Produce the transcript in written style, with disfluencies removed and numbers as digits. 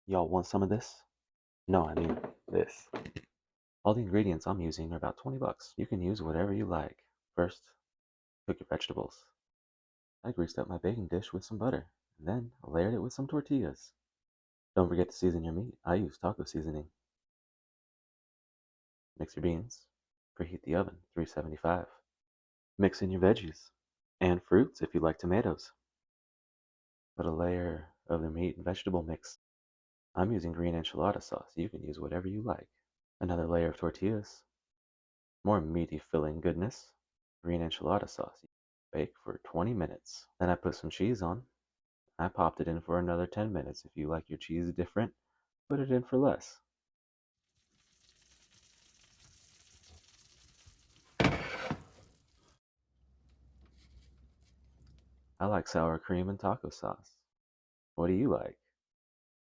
Y'all want some of this? No, I mean this. All the ingredients I'm using are about 20 bucks. You can use whatever you like. First, cook your vegetables. I greased up my baking dish with some butter, and then layered it with some tortillas. Don't forget to season your meat. I use taco seasoning. Mix your beans. Preheat the oven, 375. Mix in your veggies and fruits if you like tomatoes. Put a layer of the meat and vegetable mix. I'm using green enchilada sauce. You can use whatever you like. Another layer of tortillas. More meaty filling goodness. Green enchilada sauce. Bake for 20 minutes. Then I put some cheese on. I popped it in for another 10 minutes. If you like your cheese different, put it in for less. I like sour cream and taco sauce. What do you like?